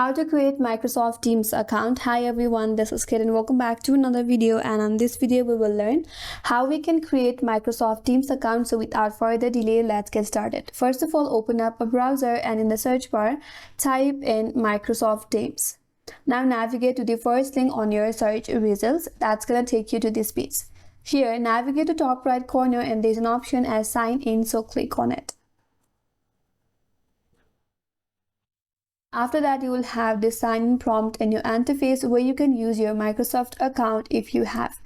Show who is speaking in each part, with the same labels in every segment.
Speaker 1: How to create Microsoft Teams account. Hi everyone, this is Kit and welcome back to another video, and on this video we will learn how we can create Microsoft Teams account. So without further delay, let's get started. First of all, open up a browser and in the search bar type in Microsoft Teams. Now navigate to the first link on your search results. That's gonna take you to this page. Here navigate to top right corner and there's an option as sign in, so click on it. After that, you will have this sign-in prompt in your interface where you can use your Microsoft account if you have.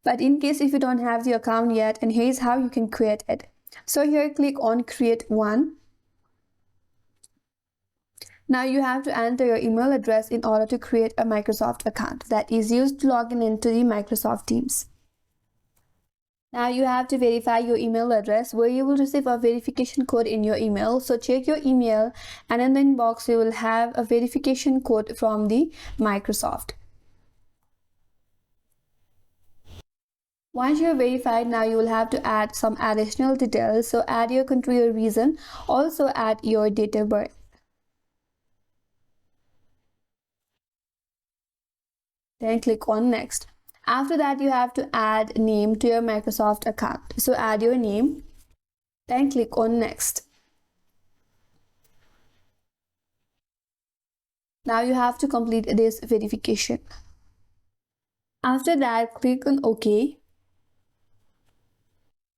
Speaker 1: But in case if you don't have the account yet, and here's how you can create it. So here click on create one. Now you have to enter your email address in order to create a Microsoft account that is used to log in into the Microsoft Teams. Now you have to verify your email address where you will receive a verification code in your email. So check your email and in the inbox you will have a verification code from the Microsoft. Once you're verified, now you will have to add some additional details. So add your country or region, also add your date of birth. Then click on next. After that, you have to add name to your Microsoft account. So add your name, then click on next. Now you have to complete this verification. After that, click on OK.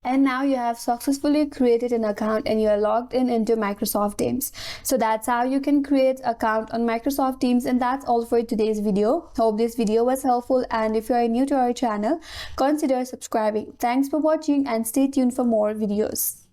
Speaker 1: And now you have successfully created an account and you are logged in into Microsoft Teams. So that's how you can create an account on Microsoft Teams, and that's all for today's video. Hope this video was helpful, and if you are new to our channel, consider subscribing. Thanks for watching and stay tuned for more videos.